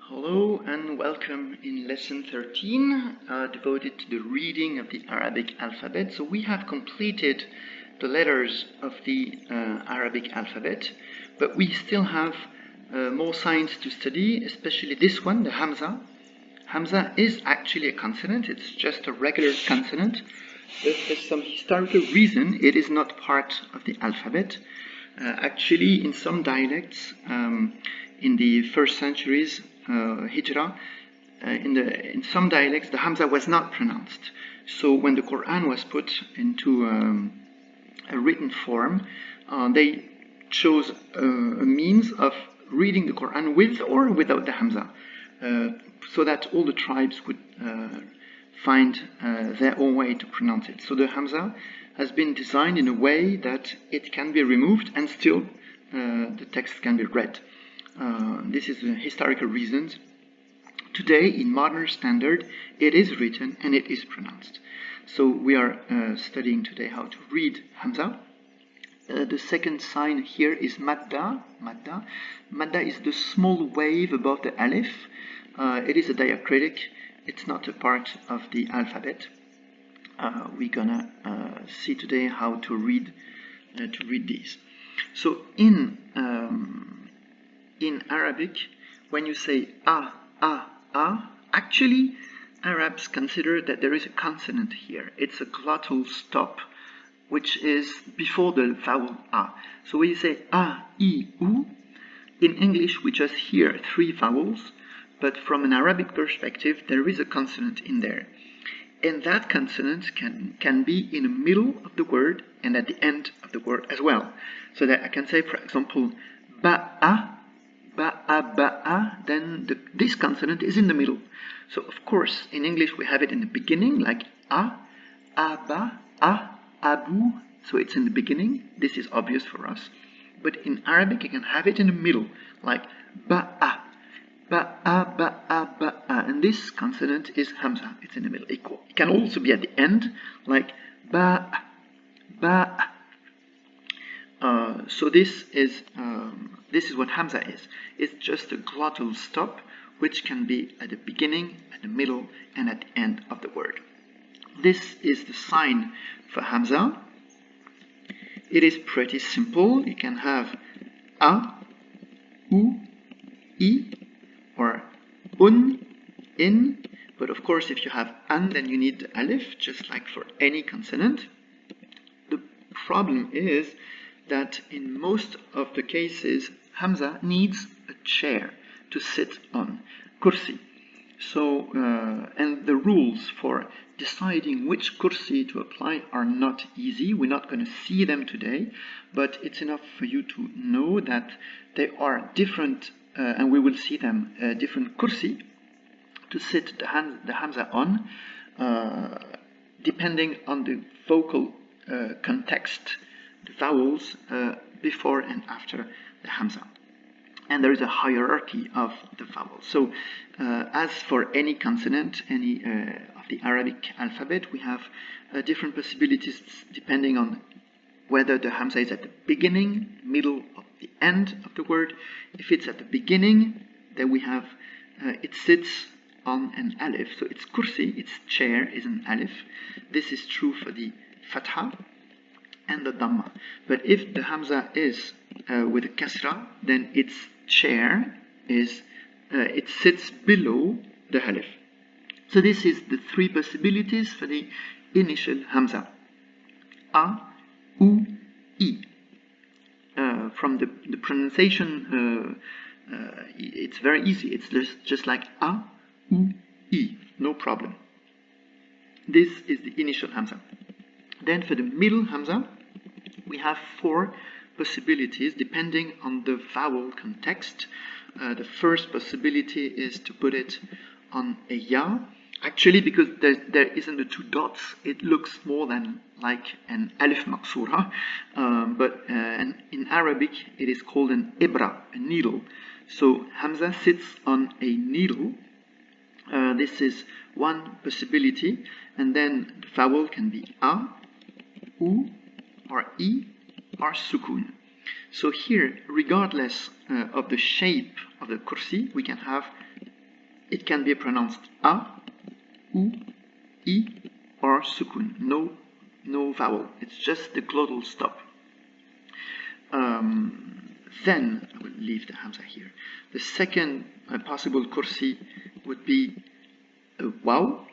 Hello and welcome in lesson 13, devoted to the reading of the Arabic alphabet. So we have completed the letters of the Arabic alphabet, but we still have more signs to study, especially this one, the Hamza. Hamza is actually a consonant, it's just a regular consonant. There's some historical reason it is not part of the alphabet. Actually, in some dialects, in the first centuries, Hijrah, in some dialects, the Hamza was not pronounced. So when the Quran was put into a written form, they chose a means of reading the Quran with or without the Hamza, so that all the tribes would find their own way to pronounce it. So the Hamza has been designed in a way that it can be removed and still the text can be read. This is the historical reasons. Today, in modern standard, it is written and it is pronounced. So we are studying today how to read Hamza. The second sign here is Madda. Madda is the small wave above the Alif. It is a diacritic. It's not a part of the alphabet. We're gonna see today how to read these. So in Arabic, when you say actually Arabs consider that there is a consonant here. It's a glottal stop, which is before the vowel a. So when you say a, I, u, in English we just hear three vowels, but from an Arabic perspective there is a consonant in there. And that consonant can be in the middle of the word and at the end of the word as well. So that I can say, for example, ba'a, then this consonant is in the middle. So of course in English we have it in the beginning, like a, aba, abu, so it's in the beginning. This is obvious for us. But in Arabic you can have it in the middle, like ba'a, and this consonant is Hamza. It's in the middle, equal. It can also be at the end, like ba. So this is what Hamza is. It's just a glottal stop, which can be at the beginning, at the middle, and at the end of the word. This is the sign for Hamza. It is pretty simple. You can have a, u, I, or un, in, but of course if you have an, then you need the alif, just like for any consonant. The problem is that in most of the cases, Hamza needs a chair to sit on, kursi. So, and the rules for deciding which kursi to apply are not easy. We're not going to see them today, but it's enough for you to know that they are different, and we will see them, different kursi to sit the Hamza on, depending on the vocal context, the vowels before and after the Hamza. And there is a hierarchy of the vowels. So as for any consonant, any of the Arabic alphabet, we have different possibilities depending on whether the Hamza is at the beginning, middle, or the end of the word. If it's at the beginning, then we have it sits on an alif. So its kursi, its chair, is an alif. This is true for the fatha and the dhamma. But if the Hamza is with a kasra, then its chair is, it sits below the alif. So this is the three possibilities for the initial Hamza. A, u, I. From the pronunciation, it's very easy. It's just like a, u, I. No problem. This is the initial Hamza. Then for the middle Hamza, we have four possibilities depending on the vowel context. The first possibility is to put it on a ya. Actually, because there isn't the two dots, it looks more than like an alif maqsura. But in Arabic, it is called an ibra, a needle. So Hamza sits on a needle. This is one possibility. And then the vowel can be a, u, or I, or sukun. So here, regardless of the shape of the kursi, we can have it can be pronounced a, u, I, or sukun. No vowel. It's just the glottal stop. Then I will leave the hamza here. The second possible kursi would be a waw.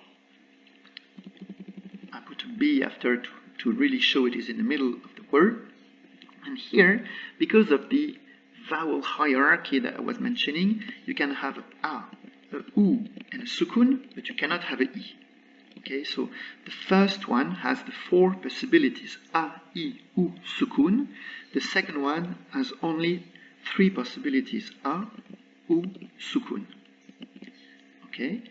I put a b after to really show it is in the middle of the word. And here, because of the vowel hierarchy that I was mentioning, you can have a u, and a sukun, but you cannot have a I. Okay, so the first one has the 4 possibilities, a, I, u, sukun. The second one has only 3 possibilities, a, u, sukun. Okay,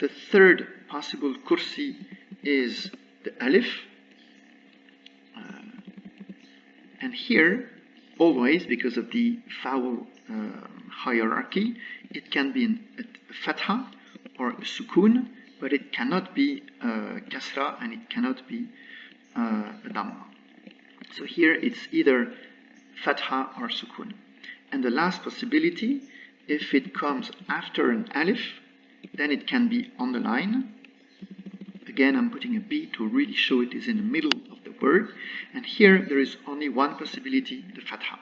the third possible kursi is the alif. And here, always, because of the vowel hierarchy, it can be a fatha or a sukun, but it cannot be kasra and it cannot be a dhamma. So here it's either fatha or sukun. And the last possibility, if it comes after an alif, then it can be on the line. Again, I'm putting a B to really show it is in the middle of the word. And here there is only one possibility, the fatha.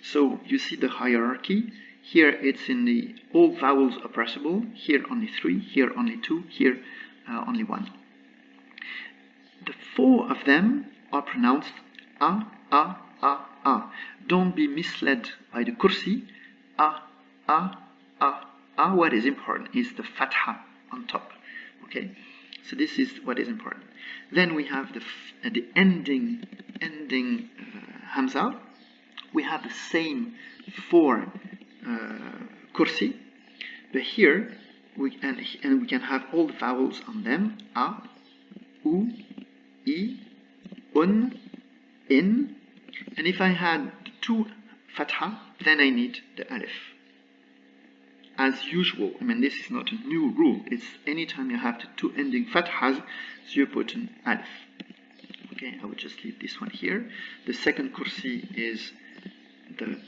So you see the hierarchy. Here it's in the all vowels are pressable. Here only 3, here only 2, here only 1. The 4 of them are pronounced a, a, a, a. Don't be misled by the kursi. A, a, a, a. What is important is the fatha on top. Okay, so this is what is important. Then we have the ending hamza. We have the same 4 kursi, but here we can have all the vowels on them: a, u, I, un, in. And if I had 2 fatha, then I need the alif. As usual, I mean, this is not a new rule. It's anytime you have the 2 ending fathas, so you put an alif. Okay, I will just leave this one here. The second kursi is the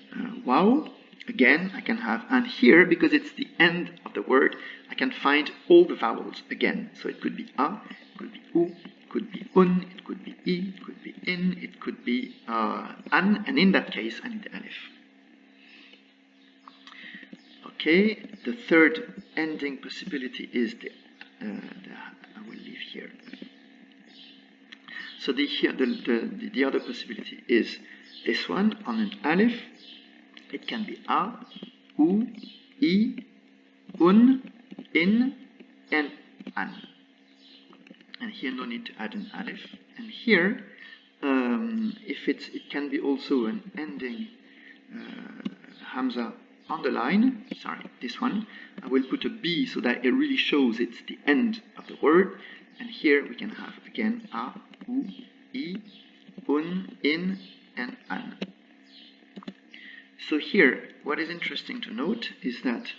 waw. Again, I can have, and here, because it's the end of the word, I can find all the vowels again. So it could be a, it could be u, it could be un, it could be I, it could be in, it could be an, and in that case, I need the alif. Okay, the third ending possibility is I will leave here. So the other possibility is this one on an alif. It can be a, u, I, un, in, and an. And here no need to add an alif. And here, if it can be also an ending hamza on the line. Sorry, this one. I will put a B so that it really shows it's the end of the word. And here we can have again a, u, I, un, in, and an. So here, what is interesting to note is that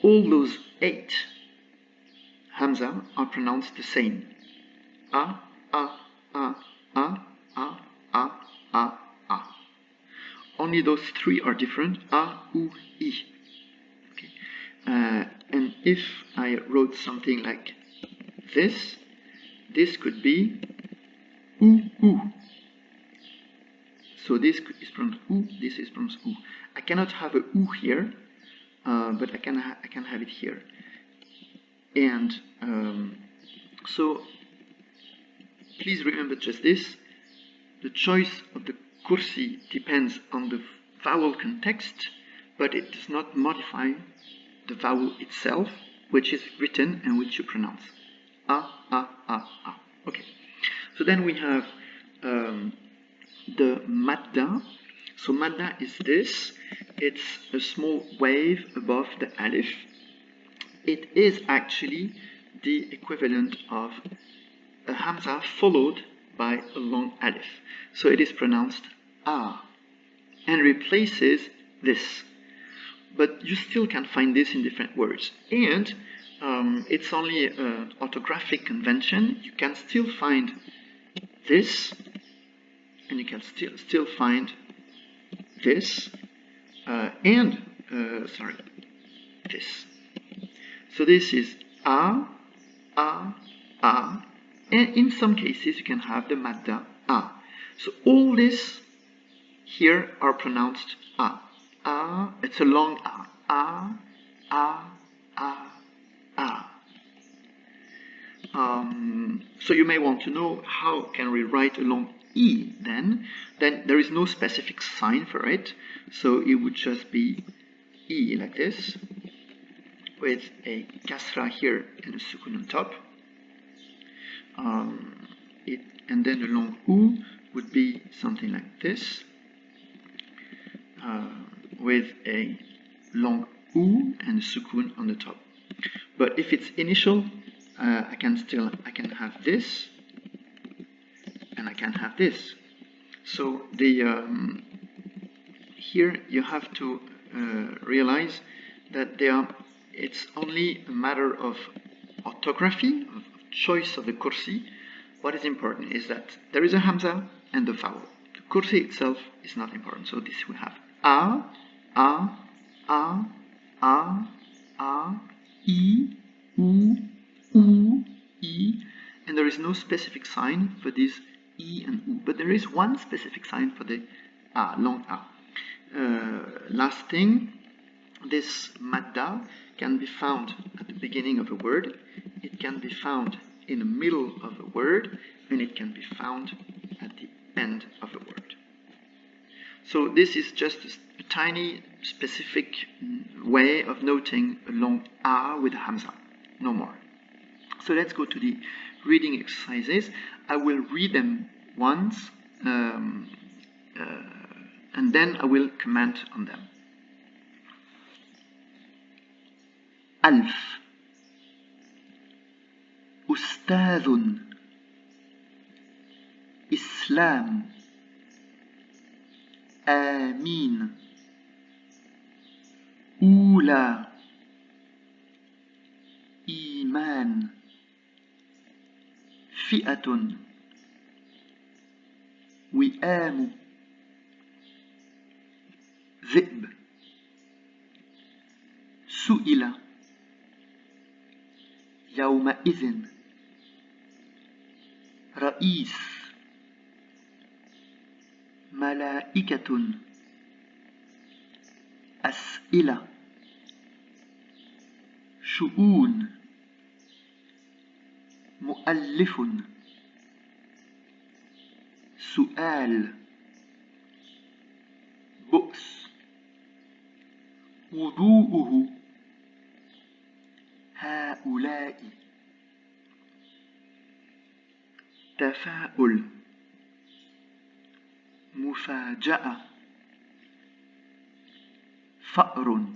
all those 8 hamza are pronounced the same. A, a, a, a, a, a, a, a. Only those 3 are different. A, u, I. Okay. And if I wrote something like this, this could be u, u. So this is pronounced u, this is pronounced u. I cannot have a u here, but I can have it here. And so please remember just this: the choice of the kursi depends on the vowel context, but it does not modify the vowel itself, which is written and which you pronounce. A, a, a, a. Okay. So then we have the madda. So madda is this. It's a small wave above the alif. It is actually the equivalent of a hamza followed by a long alif. So it is pronounced a and replaces this. But you still can find this in different words. And it's only an orthographic convention. You can still find this, and you can still find this, and this. So this is a, a, a, and in some cases you can have the madda a. So all this here are pronounced a. A, it's a long a. A, a, a, a. So you may want to know how can we write a long E then there is no specific sign for it, so it would just be E like this, with a kasra here and a sukun on top. And then the long U would be something like this, with a long U and a sukun on the top. But if it's initial, I can have this, and I can have this. So the here you have to realize that it's only a matter of orthography, of choice of the kursi. What is important is that there is a hamza and the vowel. The kursi itself is not important. So this we have a, a, a, a, a, e, u, u, e, and there is no specific sign for these e and u, but there is one specific sign for the a, long a. Last thing, this madda can be found at the beginning of a word, it can be found in the middle of a word, and it can be found at the end of a word. So this is just a tiny specific way of noting a long a with a hamza, no more. So let's go to the reading exercises. I will read them once, and then I will comment on them. ألف أستاذ إسلام آمين أولى إيمان فئة وئام ذئب سئل يومئذ رئيس ملائكة أسئلة شؤون مؤلف سؤال بؤس وضوءه هؤلاء تفاؤل مفاجأة فأر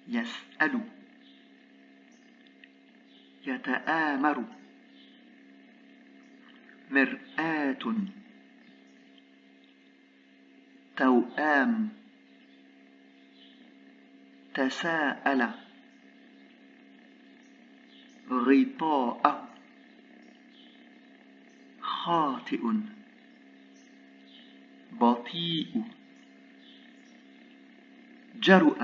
يسأل يتآمر مرآة توآم تساءل غطاء خاطئ بطيء جرؤ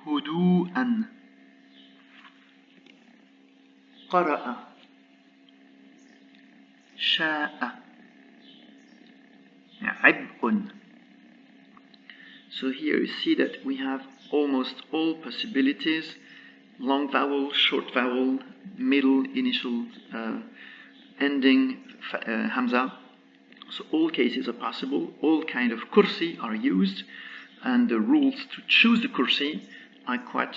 هدوءا قرأ شاء عبء. So here you see that we have almost all possibilities: long vowel, short vowel, middle, initial, ending, hamza. So all cases are possible, all kind of kursi are used, and the rules to choose the kursi are quite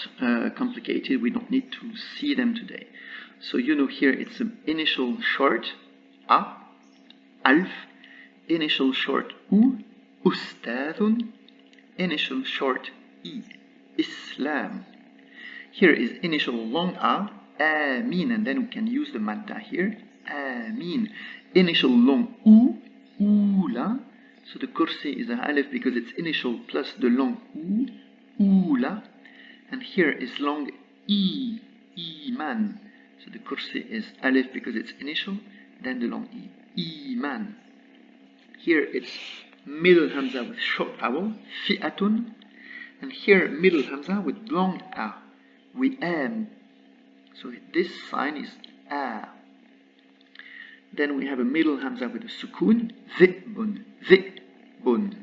complicated. We don't need to see them today. So you know here it's an initial short a, alf, initial short u, ustadun, initial short e, Islam. Here is initial long a, amin, and then we can use the madda here, amin. Initial long u, ula, so the kursi is a alif because it's initial plus the long u, ula, and here is long e, iman, so the kursi is alif because it's initial, then the long e, iman. Here it's middle hamza with short vowel, fi'atun, and here middle hamza with long a. Wi'am. So this sign is a. Then we have a middle hamza with a sukun, dhi'bun, dhi'bun.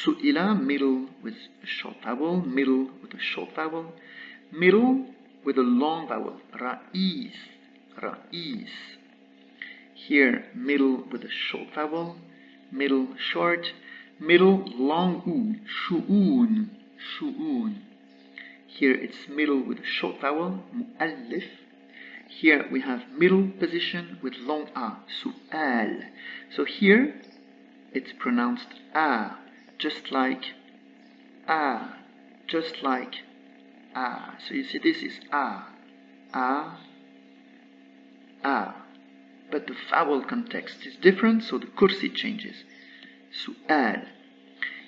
Su'ila, middle with a short vowel, middle with a short vowel, middle with a long vowel, ra'is, ra'is. Here, middle with a short vowel, middle short, middle long u, shu'un, shu'un. Here it's middle with a short vowel, mu'allif. Here we have middle position with long a, su'al. So here it's pronounced a, just like a, just like a. So you see this is a, a. But the vowel context is different, so the kursi changes. Su'al.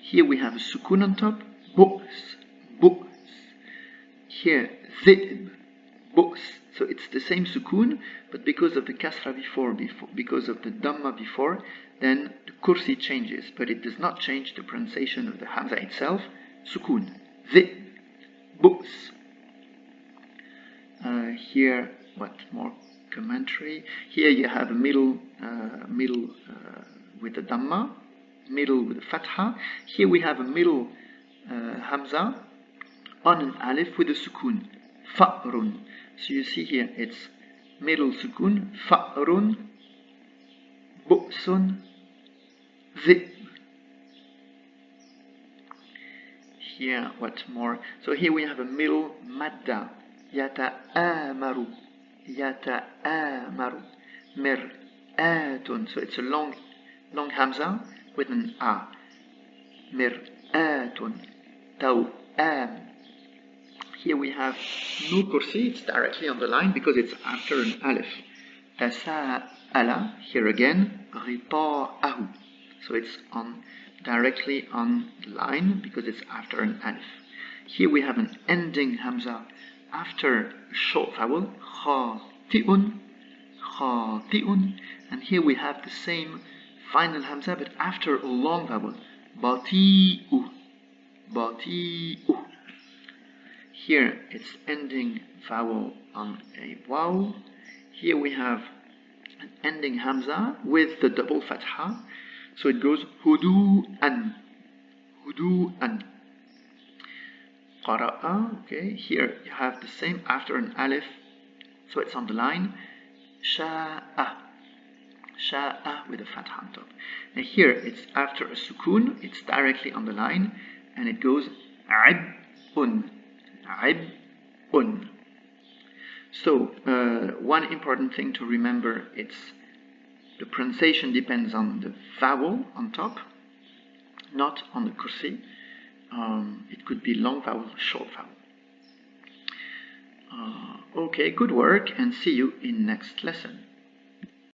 Here we have a sukun on top, bu's, bu's. Here, dhi'b, bu's. So it's the same sukun, but because of the kasra before, because of the dhamma before, then the kursi changes, but it does not change the pronunciation of the hamza itself. Sukun, dhi'b, bu's. Here, what more commentary? Here you have a middle with the dhamma, middle with the fatha. Here we have a middle hamza on an alif with a sukun, fa'run. So you see here it's middle sukun, fa'run, bu'sun, dhib. Here, what more? So here we have a middle madda, yata'amaru, yata'amaru, mir'atun. So it's a long hamza with an a, mir'atun, taw'am. Here we have no kursi, it's directly on the line because it's after an alif. Tasa'ala, here again, ghita'ahu. So it's directly on the line because it's after an alif. Here we have an ending hamza after a short vowel, khati'un, khati'un. And here we have the same final hamza but after a long vowel, bati'u, bati'u. Here it's ending vowel on a waw. Here we have an ending hamza with the double fatha. So it goes hudu'an, hudu'an. Qara'a, okay. Here you have the same after an alif. So it's on the line. Sha'a, sha'a with a fatha on top. Now here it's after a sukun. It's directly on the line. And it goes ib'un. Ib'un. So, one important thing to remember, it's the pronunciation depends on the vowel on top, not on the kursi. It could be long vowel, short vowel. Okay, good work, and see you in next lesson.